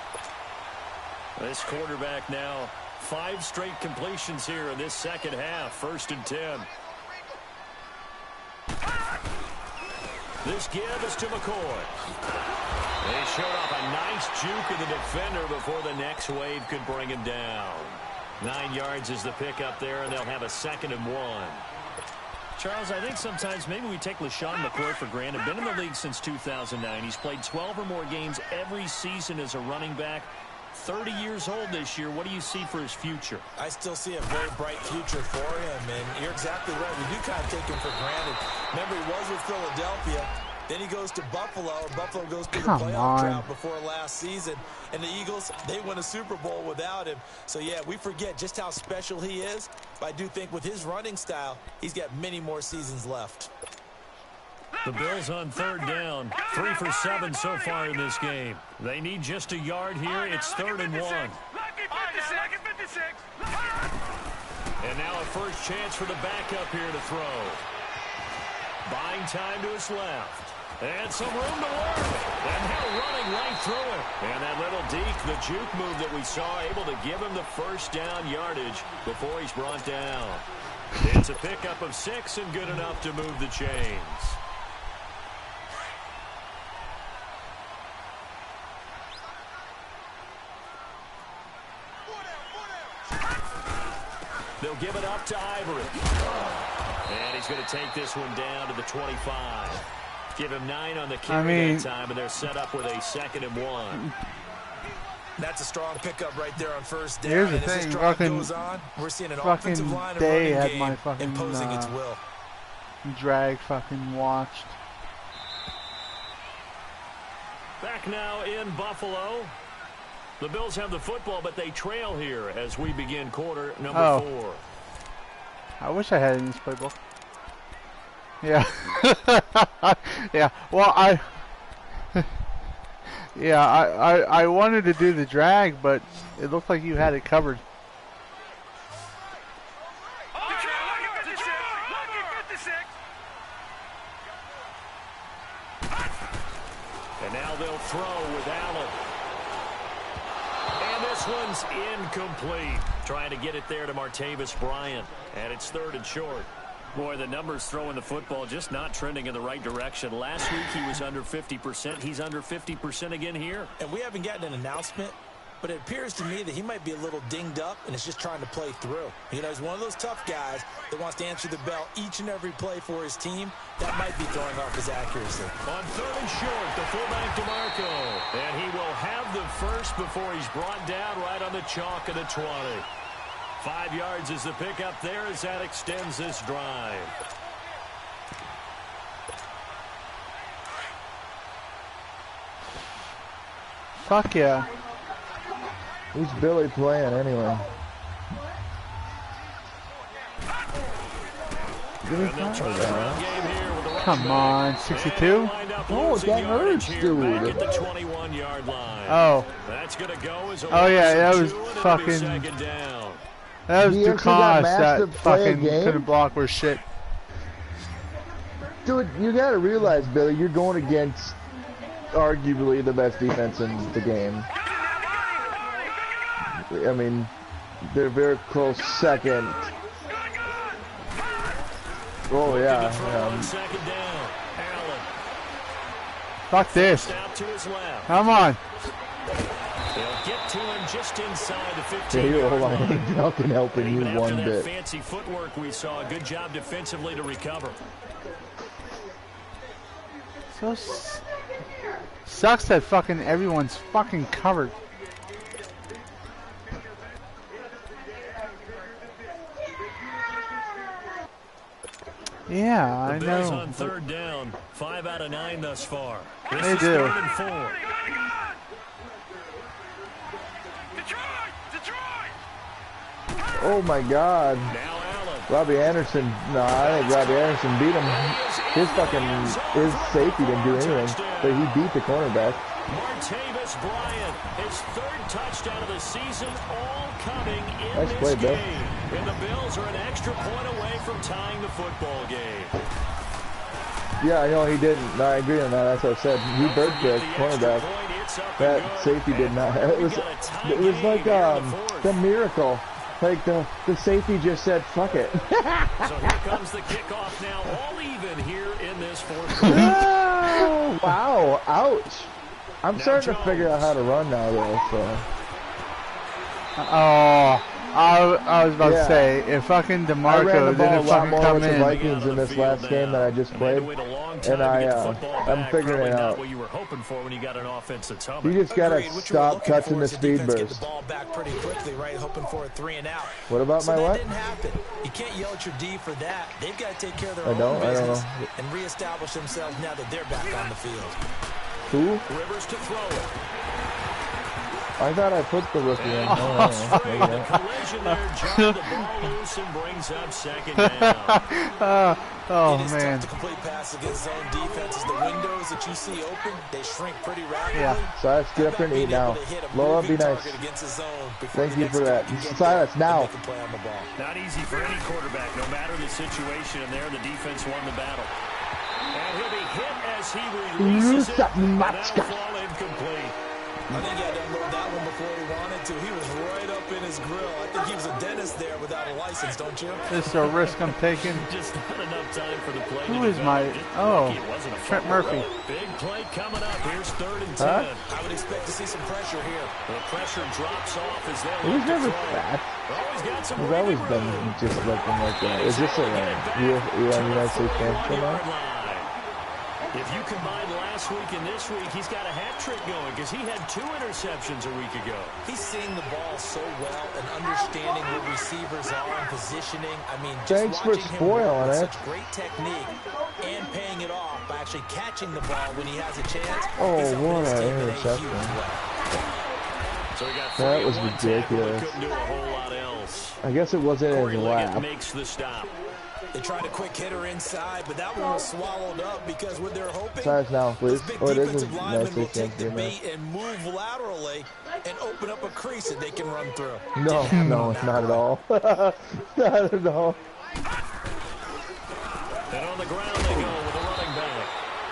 This quarterback now, 5 straight completions here in this second half. 1st and 10. This give is to McCoy. They showed off a nice juke of the defender before the next wave could bring him down. 9 yards is the pickup there, and they'll have a 2nd and 1. Charles, I think sometimes maybe we take LeSean McCoy for granted. Been in the league since 2009. He's played 12 or more games every season as a running back. 30 years old this year. What do you see for his future?
I still see a very bright future for him, and you're exactly right. We do kind of take him for granted. Remember, he was with Philadelphia. Then he goes to Buffalo. Buffalo goes to the playoff drought before last season. And the Eagles, they win a Super Bowl without him. So, yeah, we forget just how special he is. But I do think with his running style, he's got many more seasons left.
The Bills on 3rd down. 3 for 7 so far in this game. They need just a yard here. It's 3rd and 1. And now a first chance for the backup here to throw. Buying time to his left. And some room to work. And now running right through it. And that little deke, the juke move that we saw, able to give him the first down yardage before he's brought down. It's a pickup of 6 and good enough to move the chains. They'll give it up to Ivory. And he's going to take this one down to the 25. Give him 9 on the carry that time, and they're set up with a 2nd and 1.
That's a strong pickup right there on first down.
Here's the
and as
thing,
this drive
fucking
goes on, we're seeing an
fucking
offensive line and
day
running
had
game
my fucking,
imposing its will.
Drag fucking watched.
Back now in Buffalo. The Bills have the football, but they trail here as we begin quarter number 4.
I wish I had it in this playbook. Yeah. Yeah. Well, I wanted to do the drag, but it looked like you had it covered.
And now they'll throw with Allen. And this one's incomplete. Trying to get it there to Martavis Bryant. And it's 3rd and short. Boy, the numbers throwing the football just not trending in the right direction. Last week he was under 50%. He's under 50% again here.
And we haven't gotten an announcement, but it appears to me that he might be a little dinged up and is just trying to play through. You know, he's one of those tough guys that wants to answer the bell each and every play for his team. That might be throwing off his accuracy.
On 3rd and short, the fullback DeMarco. And he will have the first before he's brought down right on the chalk of the 20. 5 yards is the pickup there as that extends this drive.
Fuck yeah.
Who's Billy playing anyway?
Come on, 62?
Oh, that hurts, dude.
At the 21-yard line.
Oh.
That's going to go as a
Oh yeah, that was
2, and it'll be
fucking.
2nd down.
That was
He actually got
Dukas
masked
that
to play a
fucking
game?
couldn't block worth shit.
Dude, you gotta realize, Billy, you're going against arguably the best defense in the game. I mean, they're very close second Oh, yeah.
Second down. Allen.
Fuck this.
Out to his left.
Come on.
They'll get to him just inside the 15.
Hey, hold on. Ain't nothing helping you one bit.
Fancy footwork we saw. Good job defensively to recover.
So sucks that fucking everyone's fucking covered. Yeah, I know.
The Bills on third down. 5 out of 9 thus far. This
they
is
do.
3rd and 4.
Oh my God.
Now Allen.
Robbie Anderson. No, I think Robbie Anderson beat him. His safety didn't do anything, but he beat the cornerback.
Martavis Bryant, his 3rd touchdown of the season, all coming in
Nice
this
play, Bill.
game. And the Bills are an extra point away from tying the football game.
Yeah, I know he didn't. No, I agree on that. That's what I said. He bird kicked cornerback. That safety did not. It was like the miracle. Like the safety just said, "Fuck it."
So here comes the kickoff now, all even here in this 4th quarter.
Oh, wow! Ouch! I'm starting to figure out how to run now, though. So.
Oh, I was about to say, if fucking DeMarco didn't fucking come in.
Vikings in this last game that I just played, and I'm figuring it out.
What you were hoping for when you got an offense that's
You just gotta stop touching the speed burst.
Get the ball back pretty quickly, right? Hoping for a 3 and out.
What about my what?
That didn't happen. You can't yell at your D for that. They've got to take care of their own
business
know. And reestablish themselves now that they're back on the field.
Who?
Rivers to throw it.
I thought I put the rookie in.
The collision there, John, the ball loose and brings up 2nd down.
Oh,
it is
man.
tough to complete pass against zone defenses. The windows that you see open, they shrink pretty rapidly.
Yeah.
Silas, get up and eat now. Lola, be nice. Thank you for that. Silas, now.
Not easy for any quarterback, no matter the situation. And there, the defense won the battle. And he'll be hit as he releases it. And that'll fall incomplete.
I think he had to unload that one before he wanted to. He was right up in his grill. I think he was a dentist there without a license, don't you?
This is a risk I'm taking.
Just not enough time for the play.
Who is my... Oh, Trent Murphy.
Big play coming up. Here's 3rd and 10.
Huh?
I would expect to see some pressure here.
The pressure drops off as they
He was never fat. He's always been just looking like that. Is this a United States champion now?
If you combine last week and this week, he's got a hat trick going because he had 2 interceptions a week ago.
He's seeing the ball so well and understanding where receivers are and positioning. I mean, just
thanks for
watching him
spoiling it.
such great technique and paying it off by actually catching the ball when he has a chance.
Oh, what an interception.
So
that was ridiculous.
Couldn't do a whole lot else.
I guess it wasn't in his lap.
Makes the stop.
They tried a quick hitter inside, but that one was swallowed up because what they're hoping
Size now, please.
Oh,
it is a
lineman will
nice
take the bait and move laterally and open up a crease that they can run through.
No, not at all. Not at all.
And on the ground they go with a running back.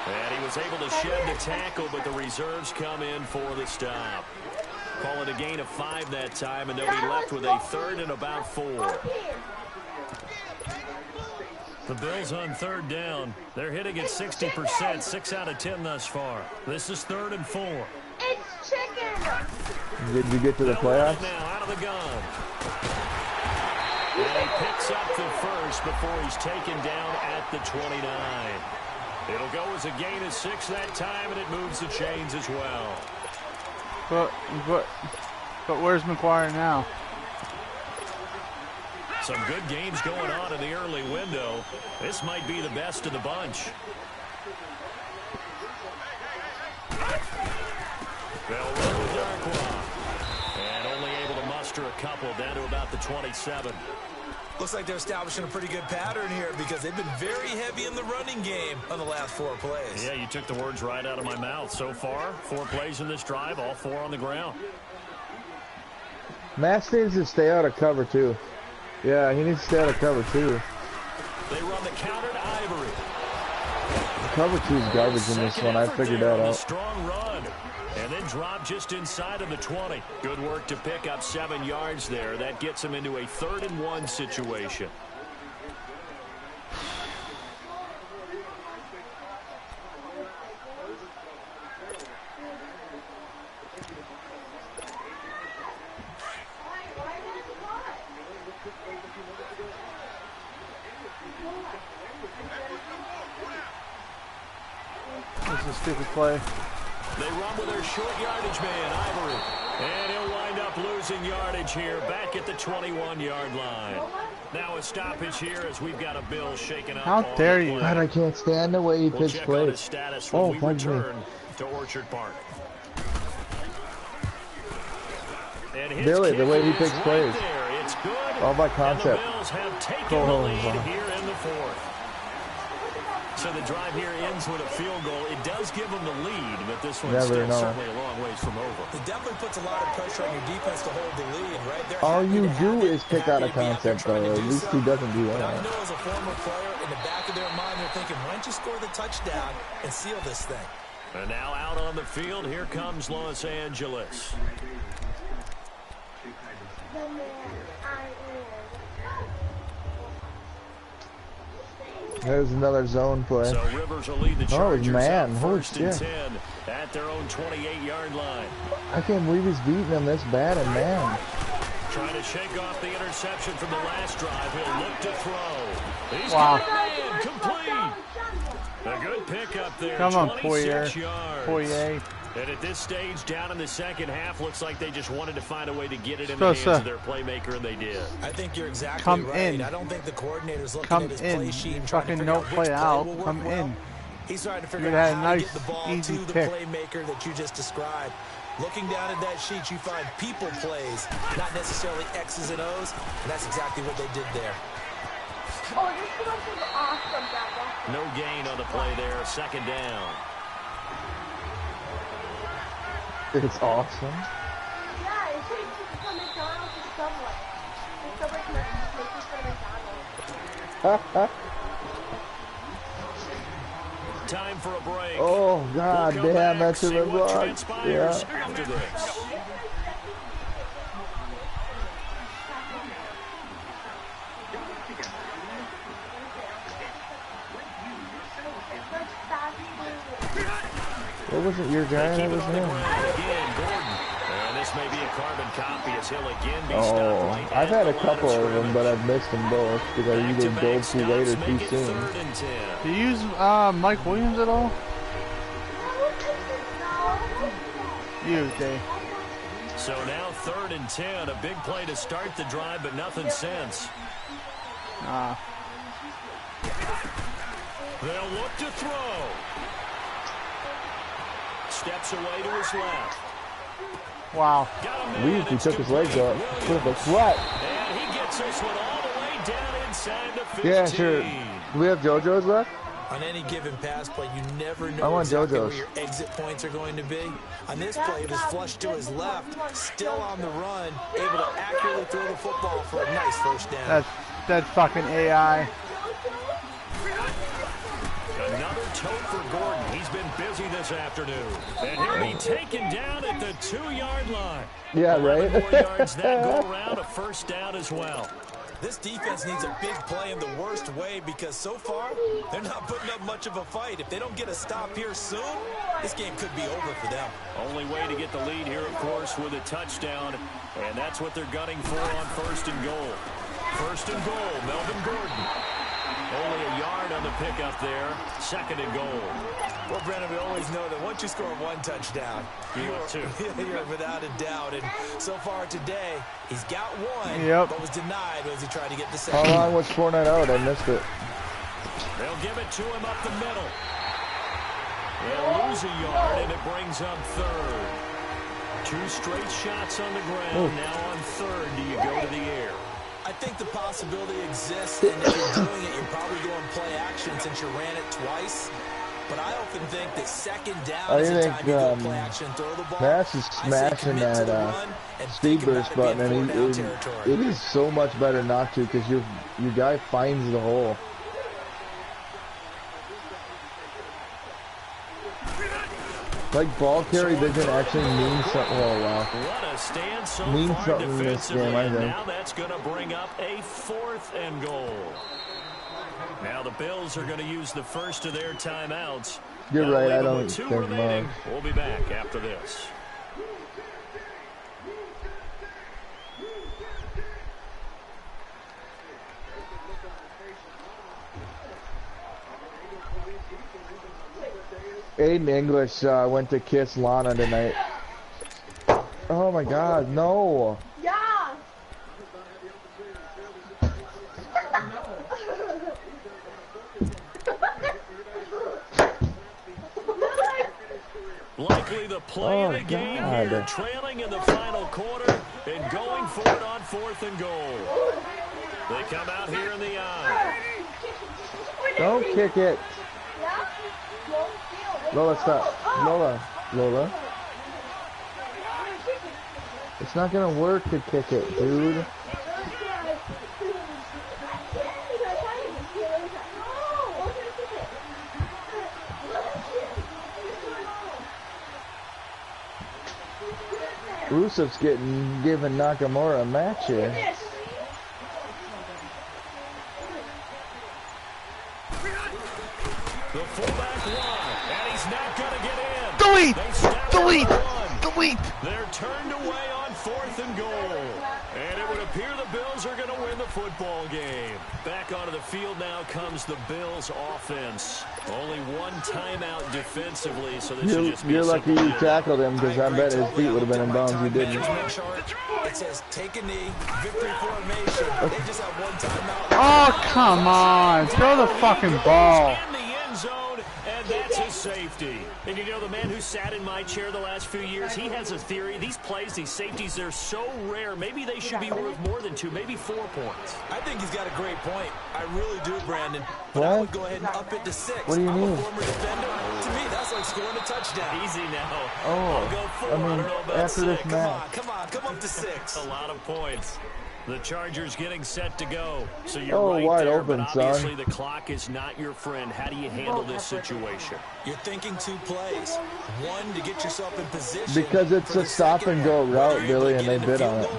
And he was able to shed the tackle, but the reserves come in for the stop. Call it a gain of 5 that time, and they'll be left with a 3rd and about 4. The Bills on 3rd down. They're hitting at 60%, 6 out of 10 thus far. This is 3rd and 4.
It's chicken.
Did we get to the playoffs?
Now out of the gun. And he picks up the first before he's taken down at the 29. It'll go as a gain of 6 that time, and it moves the chains as well.
But where's McGuire now?
Some good games going on in the early window. This might be the best of the bunch. They'll run with Darkwa. And only able to muster a couple down to about the 27.
Looks like they're establishing a pretty good pattern here because they've been very heavy in the running game on the last 4 plays.
Yeah, you took the words right out of my mouth. So far, 4 plays in this drive, all 4 on the ground.
Matt needs to stay out of cover, too. Yeah, he needs to stay out of cover, too.
They run the counter to Ivory.
The cover 2 is garbage in this one. I figured that out.
Strong run. And then drop just inside of the 20. Good work to pick up 7 yards there. That gets him into a 3rd and 1 situation.
a stupid play.
They run with their short yardage man, Ivory. And he'll wind up losing yardage here back at the 21-yard line. Now a stoppage here as we've got a Bill shaking up.
How dare you?
God, I can't stand the way he
We'll
picks
check on his
plays.
status when we
fuck me.
return to Orchard Park. And his
Billy, the
kick
way he
is
picks
right
plays.
there. It's good.
All by
And
concept.
the Bills have taken
Go
the
home,
lead
Bob.
here in the fourth. So the drive here ends with a field goal. It does give them the lead, but this one's
Never
still
know.
certainly a long ways from over.
It definitely puts a lot of pressure on your defense to hold the lead, right? They're
All
happy
you
to have
do
it,
is pick
happy
out a
to be out there
concept,
trying
though.
to
At
do
least
so.
he doesn't do
But I
that.
know as a former player, in the back of their mind, they're thinking, why don't you score the touchdown and seal this thing?
And now out on the field, here comes Los Angeles.
There's another zone play.
So Rivers will lead the Chargers
man.
up
Holy
first and
shit.
10 at their own 28-yard line.
I can't believe he's beating them this bad, and man.
Trying to shake off the interception from the last drive. He'll look to throw. He's
Wow.
got it in, complete. A good pickup there.
Come on,
26
Poyer.
yards.
Poyer.
And at this stage, down in the second half, looks like they just wanted to find a way to get it in
Supposed
the hands
to
of their playmaker, and they did.
I think you're exactly
Come
right.
in.
I don't think the coordinator's looking
Come
at his
in.
play sheet and trying to
Fucking
figure
no
out which
play out.
will work
Come
well.
in.
He's trying to
You
figure
had
out
a
how to
nice,
get the ball to
easy
the
pick.
playmaker that you just described. Looking down at that sheet, you find people plays, not necessarily X's and O's, and that's exactly what they did there.
Oh, this is awesome, Papa.
No gain on the play there. Second down.
It's awesome.
Yeah, it should be from McDonald's to Subway. The Subway commercial makes it from McDonald's.
Time for a break.
Oh, God
We'll come
damn,
back,
that's
see
in the
what
block.
transpires
Yeah.
after this.
That wasn't your guy, that
Keep it
was
on the
him.
ground again, Gordon. And this may be a carbon copy as he'll again be stopped
Oh,
right
I've
at
had a
the line
couple of them,
scrimmage.
but I've missed them both because I either
Back-to-back
dove too late or
stops
too
make it
soon.
3rd and 10.
Do you use Mike Williams at all? You, Dave.
So now 3rd and 10. A big play to start the drive, but nothing since. They'll look to throw. Steps away to his left.
Wow.
Got a man.
Weezy
It's
took his legs up.
complete.
With a sweat.
And he gets this one all the way down inside the 15.
Yeah, sure. Do we have JoJo's left?
On any given pass play, you never
I
know
want
exactly
JoJo's.
where your exit points are going to be. On this play, it was flushed to his left, still on the run, able to accurately throw the football for a nice first down.
That's fucking AI.
Another tote for Gordon. He's been busy this afternoon. And he'll be taken down at the 2-yard line.
Yeah,
11
right?
more yards that go around, a first down as well.
This defense needs a big play in the worst way because so far, they're not putting up much of a fight. If they don't get a stop here soon, this game could be over for them.
Only way to get the lead here, of course, with a touchdown. And that's what they're gunning for on 1st and goal. 1st and goal, Melvin Gordon. Only a yard on the pickup there. 2nd and goal.
Well, Brennan, we always know that once you score one touchdown, you're without a doubt. And so far today, he's got one, but was denied as he tried to get the second.
How long was Fournette out? I missed it.
They'll give it to him up the middle. They'll lose a yard, and it brings up 3rd. 2 straight shots on the ground. Now on 3rd, do you go to the air?
I think the possibility exists, and if you're doing it, you're probably going play action since you ran it twice. But I often think that 2nd down is the time you go play action and throw the ball.
Bass is smashing that speed burst button, and it is so much better not to because your guy finds the hole. Like ball carry vision actually means something. Oh wow!
What a stand so
means
far
something in this
defensively,
game, I
and
think.
now that's going to bring up a 4th and goal. Now the Bills are going to use the first of their timeouts.
You're right. I
With
don't
2
think
remaining.
much.
We'll be back after this.
Aiden English went to kiss Lana tonight. Oh my God, no.
Yeah.
Likely the play of the game here, trailing in the final quarter and going for it on 4th and goal. They come out here in the eye.
Don't kick it. Lola, stop. Lola. It's not gonna work to kick it, dude. Rusev's giving Nakamura a match here.
The fullback run, and he's not going to get in.
Delete!
They're turned away on 4th and goal. And it would appear the Bills are going to win the football game. Back onto the field now comes the Bills offense. Only one timeout defensively, so this should just be
You're lucky you tackled him, because I bet his feet would have been in bounds. You didn't.
It says take a knee, victory formation. They just have one timeout.
Oh, come on. Throw the fucking ball.
In the end zone, and that's his safety. And you know, the man who sat in my chair the last few years, he has a theory. These plays, these safeties, they're so rare. Maybe they should be worth more than 2, maybe 4 points.
I think he's got a great point. I really do, Brandon. But I would go ahead and up it to 6.
What do you mean?
I'm a former defender. To me, that's like scoring a touchdown.
Easy now.
Oh,
I'll go 4.
I mean,
don't know about
after
6.
this match.
Come up to 6.
A lot of points. The Chargers getting set to go. So you're
Oh,
right
wide
there,
open,
but obviously
son.
the clock is not your friend. How do you handle this situation?
You're thinking 2 plays. One, to get yourself in position.
Because it's a stop and go route, Billy, and they bid on it.
Or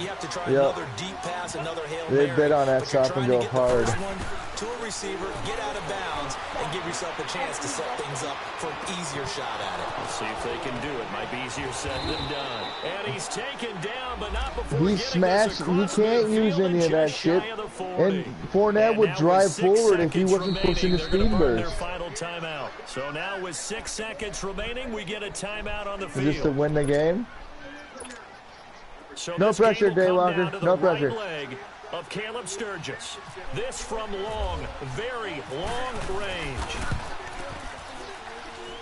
you have to try another deep pass, another Hail
They
Mary.
bid on that
But you're
stop and
trying
go
to get the
hard.
first one to a receiver, get out of bounds, and give yourself a chance to set things up for an easier shot at it.
We'll see if they can do it. Might be easier said than done. And he's taken down, but not before
He smashed. He can't use any of that shit. And Fournette would drive forward if he wasn't pushing the speed burst.
Final timeout. So now with 6 seconds remaining, we get a timeout on the field.
Just to win the game.
So
No pressure, Daywalker. No pressure.
Leg of Caleb Sturgis. This from long, very long range.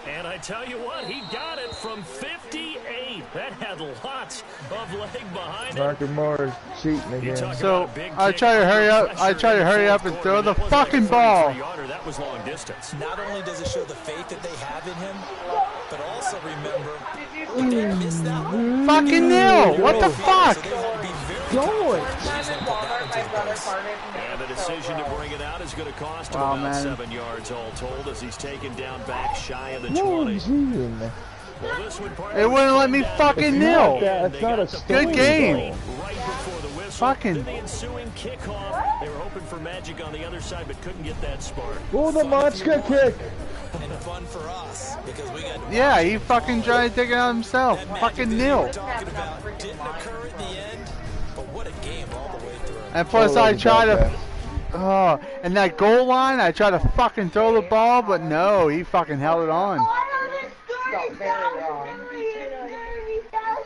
And I tell you what, he got it from 58. That had lots of leg behind it.
Marcus Morris cheating again.
So I try to hurry up. I try to hurry up and throw the fucking ball.
That was long distance.
Not only does it show the faith that they have in him, but also remember, if they miss that one,
Fucking nil. What the fuck?
Go it.
And the decision to bring it out is going to cost him
Wow,
about
man.
7 yards all told as he's taken down back shy of the
Whoa,
20.
Gene.
Well, this one part
It wouldn't let me fucking nil.
It's not a story.
Good game.
right before the whistle.
Fucking.
Then the ensuing kickoff. They were hoping for magic on the other side, but couldn't get that spark.
Oh, the Machka kick.
and fun for us because we got.
Yeah, he fucking tried to take it out himself.
That magic
Fucking
that
nil.
you were talking about didn't occur at the end, but what a game all the way through.
And plus, I try to. Oh, and that goal line, I tried to fucking throw the ball, but no, he fucking held it on.
Felt very wrong.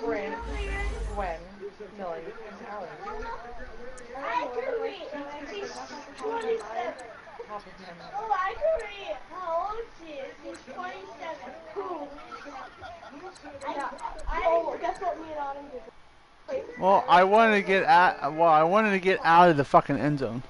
When Millie was out.
I can read. She's 27.
Half of him.
Oh, I can read. How old she is? She's 27. Who? Guess what me and Autumn did?
Well, I wanted to get out. Well, I wanted to get out of the fucking end zone.